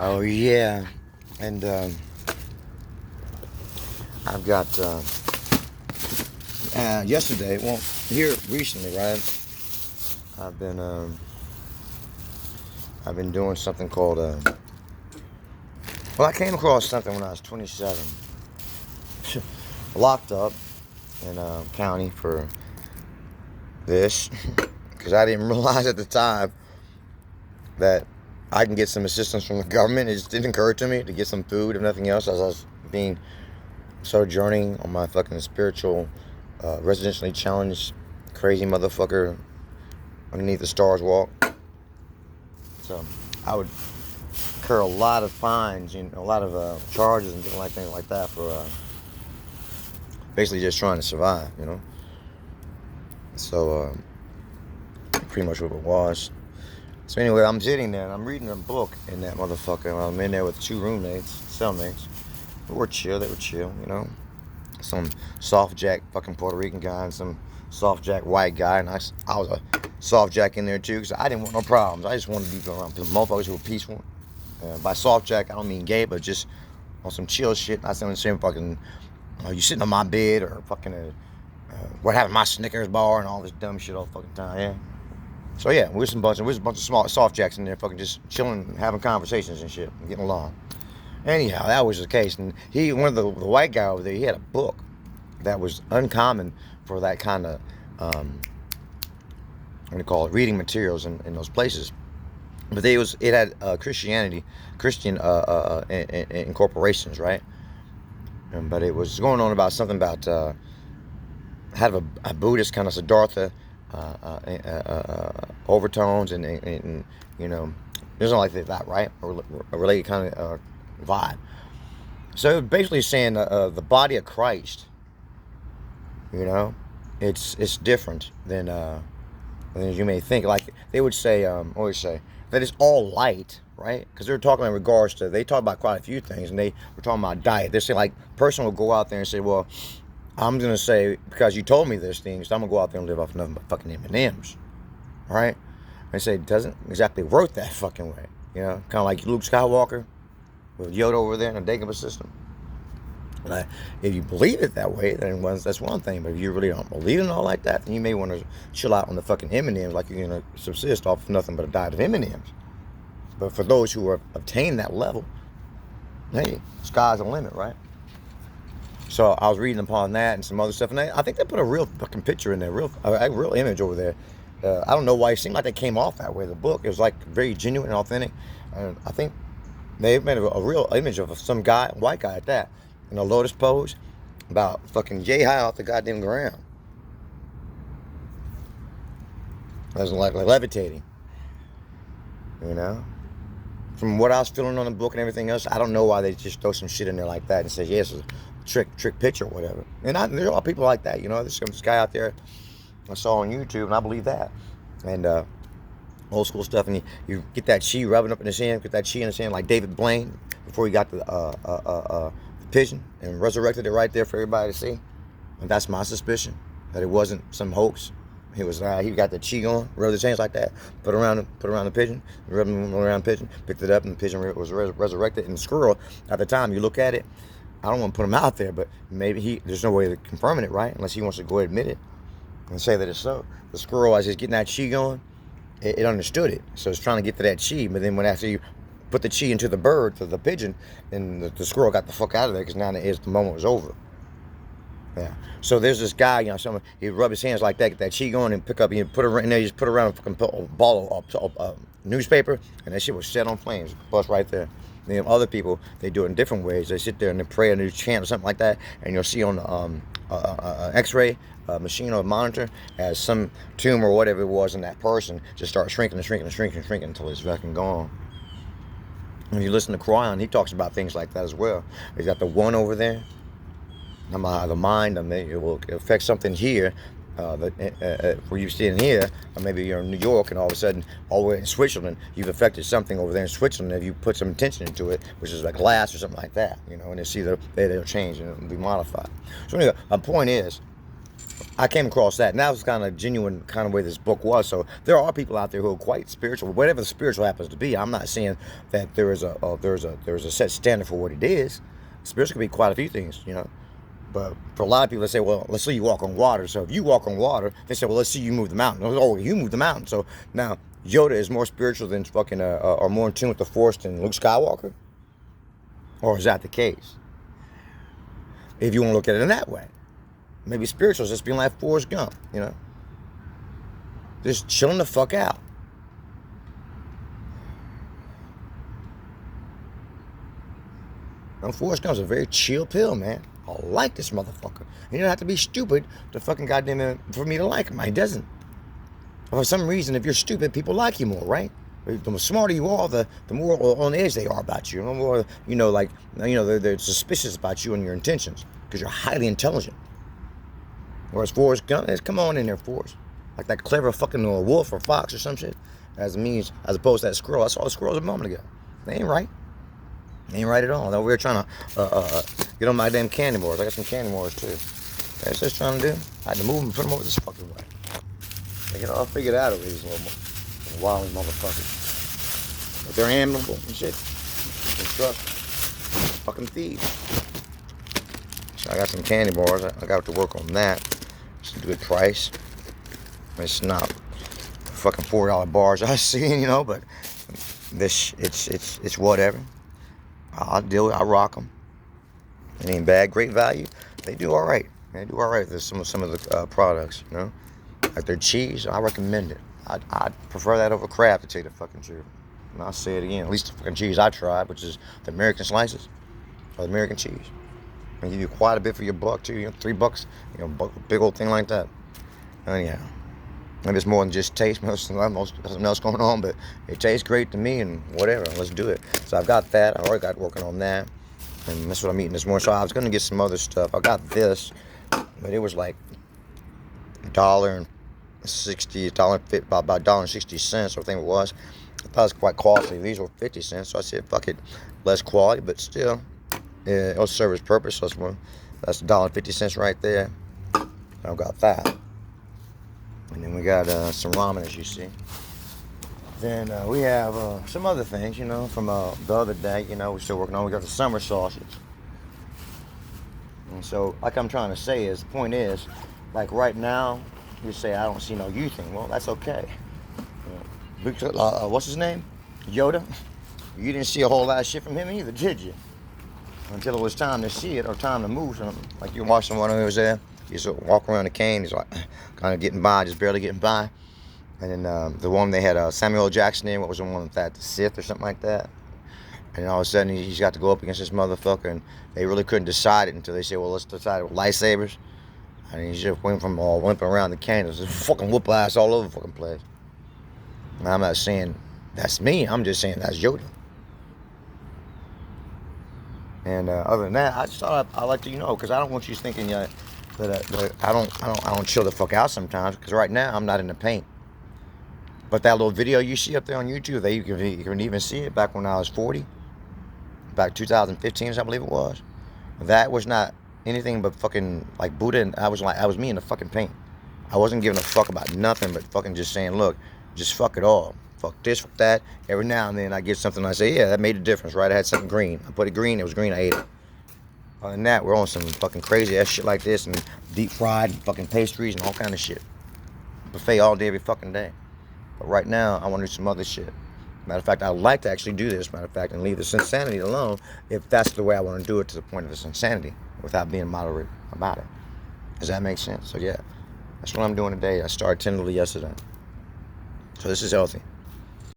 Oh yeah, and I've got yesterday. Well, here recently, right? I've been um, I've been doing something called well, I came across something when I was 27, locked up in county for this, because I didn't realize at the time that I can get some assistance from the government. It just didn't occur to me to get some food, if nothing else, as I was being sojourning on my fucking spiritual, residentially challenged, crazy motherfucker underneath the stars walk. So I would incur a lot of fines, a lot of charges and different things like that for basically just trying to survive. So pretty much what it was. So anyway, I'm sitting there and I'm reading a book in that motherfucker. And I'm in there with two roommates, cellmates. They were chill. Some soft jack fucking Puerto Rican guy and some soft jack white guy. And I was a soft jack in there too, because I didn't want no problems. I just wanted to be around motherfuckers who were peaceful. By soft jack, I don't mean gay, but just on some chill shit. Not saying fucking, you sitting on my bed or fucking, what happened to my Snickers bar and all this dumb shit all the fucking time, yeah. So yeah, we was a bunch of small soft jacks in there, fucking just chilling, having conversations and shit, and getting along. Anyhow, that was the case, and one of the white guy over there, he had a book that was uncommon for that kind of, what do you call it, reading materials in those places. But it had Christian incorporations, right? But it was going on about something about had a Buddhist kind of Siddhartha overtones and there's not like that, right? A related kind of vibe. So basically saying the body of Christ, it's different than you may think. Like they would say, always say that it's all light, right? Because they were talking in regards to, they talk about quite a few things, and they were talking about diet. They're saying like, a person will go out there and say, well, I'm going to say, because you told me this thing, so I'm going to go out there and live off nothing but fucking M&Ms, right? And say, it doesn't exactly work that fucking way, kind of like Luke Skywalker with Yoda over there in the Dagobah system. And if you believe it that way, then that's one thing. But if you really don't believe in all like that, then you may want to chill out on the fucking M&Ms, like you're going to subsist off of nothing but a diet of M&Ms. But for those who have obtained that level, hey, sky's the limit, right? So I was reading upon that and some other stuff, and I think they put a real fucking picture in there, a real image over there. I don't know why it seemed like they came off that way. The book, it was like very genuine and authentic. And I think they made a real image of some guy, white guy at that, in a lotus pose, about fucking yay high off the goddamn ground. I was like levitating, From what I was feeling on the book and everything else, I don't know why they just throw some shit in there like that and say, yes, it's a trick picture or whatever. And there are a lot of people like that, There's some guy out there I saw on YouTube, and I believe that. And old school stuff, and you get that chi rubbing up in his hand, get that chi in his hand, like David Blaine, before he got the pigeon and resurrected it right there for everybody to see. And that's my suspicion, that it wasn't some hoax. He got the chi going, rubbed his hands like that, put around the pigeon, rubbed him around the pigeon, picked it up, and the pigeon was resurrected. And the squirrel, at the time, you look at it, I don't want to put him out there, but maybe there's no way of confirming it, right? Unless he wants to go ahead and admit it and say that it's so. The squirrel, as he's getting that chi going, it understood it. So it's trying to get to that chi, but then after you put the chi into the bird, to the pigeon, then the squirrel got the fuck out of there, because now the moment was over. Yeah. So there's this guy, he'd rub his hands like that, get that chi going, and put it in there, just put it around a fucking ball of newspaper, and that shit was set on flames, bust right there. And then other people, they do it in different ways. They sit there and they pray and they chant or something like that, and you'll see on the X-ray machine or monitor as some tumor or whatever it was in that person just starts shrinking until it's fucking gone. When you listen to Quran, he talks about things like that as well. He's got the one over there. The mind, it will affect something here, where you stand here, or maybe you're in New York, and all of a sudden, all the way in Switzerland, you've affected something over there in Switzerland. If you put some attention into it, which is like glass or something like that, and they see they'll change and it'll be modified. So anyway, my point is, I came across that, and that was kind of genuine kind of way this book was. So there are people out there who are quite spiritual, whatever the spiritual happens to be. I'm not saying that there's a set standard for what it is. Spiritual can be quite a few things, you know. But for a lot of people, they say, well, let's see you walk on water. So if you walk on water, they say, well, let's see you move the mountain. Oh, you move the mountain. So now Yoda is more spiritual than fucking, or more in tune with the Force than Luke Skywalker? Or is that the case? If you want to look at it in that way. Maybe spiritual is just being like Forrest Gump, you know? Just chilling the fuck out. And Forrest Gump's a very chill pill, man. I like this motherfucker. And you don't have to be stupid to fucking goddamn it for me to like him. He doesn't. For some reason, if you're stupid, people like you more, right? The smarter you are, the more on edge they are about you. The more, you know, like, you know, they're suspicious about you and your intentions because you're highly intelligent. Whereas Forrest Gump, come on in there, Forrest. Like that clever fucking wolf or fox or some shit. As opposed to that squirrel. I saw the squirrels a moment ago. They ain't right. They ain't right at all. Now we're trying to get on my damn candy bars. I got some candy bars too. That's just trying to do. I had to move them and put them over this fucking way. They get all figured out over these little wild motherfuckers. But they're amiable and shit. You can trust fucking thieves. So I got some candy bars. I got to work on that. It's a good price. It's not fucking $4 bars I see, you know, but this it's whatever. I'll deal with. I rock them. It ain't bad. Great value. They do all right. They do all right. There's some of the products, you know, like their cheese. I recommend it. I'd prefer that over crab, to tell you the fucking truth. And I'll say it again. At least the fucking cheese I tried, which is the American slices or the American cheese. They give you quite a bit for your buck too. You know, $3. You know, big old thing like that. Anyhow, maybe it's more than just taste. Something else going on, but it tastes great to me, and whatever. Let's do it. So I've got that. I already got working on that, and that's what I'm eating this morning. So I was gonna get some other stuff. I got this, but it was like $1.60, about $1.60, I think it was. I thought it was quite costly. These were 50 cents, so I said, fuck it, less quality, but still, it'll serve its purpose. So that's $1.50 right there. I've got that. And then we got some ramen, as you see. Then we have some other things, you know, from the other day, you know, we're still working on. We got the summer sausage. And so, like I'm trying to say is, the point is, like right now, you say, I don't see no you thing. Well, that's okay. What's his name? Yoda? You didn't see a whole lot of shit from him either, did you? Until it was time to see it or time to move something. Like you're watching one who was there. He's walking around the cane. He's like kind of getting by, just barely getting by. And then the one they had Samuel L. Jackson in. What was the one with that? The Sith or something like that. And all of a sudden he's got to go up against this motherfucker, and they really couldn't decide it until they said, well, let's decide it with lightsabers. And he just went from all limping around the cane. It was just fucking whoop ass all over the fucking place. And I'm not saying that's me. I'm just saying that's Yoda. And other than that, I just thought I'd like to, you know, because I don't want you thinking that I don't chill the fuck out sometimes. Because right now I'm not in the paint. But that little video you see up there on YouTube, you can even see it back when I was 40, back 2015, I believe it was. That was not anything but fucking like Buddha, and I was me in the fucking paint. I wasn't giving a fuck about nothing but fucking just saying, look, just fuck it all. Fuck this, fuck that. Every now and then I get something and I say, yeah, that made a difference, right? I had something green. I put it green, it was green, I ate it. Other than that, we're on some fucking crazy ass shit like this, and deep fried and fucking pastries and all kind of shit. Buffet all day, every fucking day. But right now, I want to do some other shit. Matter of fact, I'd like to actually do this, matter of fact, and leave this insanity alone if that's the way I want to do it, to the point of this insanity, without being moderate about it. Does that make sense? So yeah, that's what I'm doing today. I started tentatively yesterday. So this is healthy.